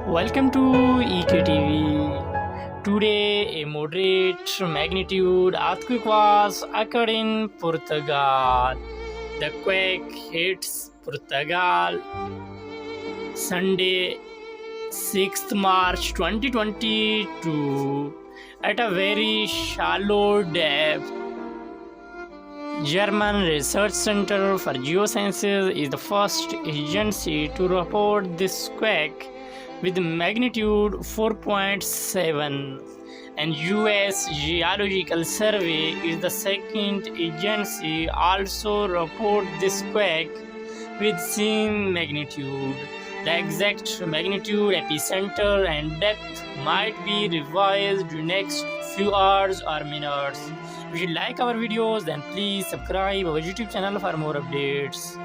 Welcome to EKTV. Today, a moderate magnitude earthquake was occurred in Portugal. The quake hits Portugal Sunday, 6th March 2022 at a very shallow depth. German Research Center for Geosciences is the first agency to report this quake with magnitude 4.7, and US Geological Survey is the second agency also report this quake with same magnitude. The exact magnitude, epicenter and depth might be revised next few hours or minutes. If you like our videos, then please subscribe our YouTube channel for more updates.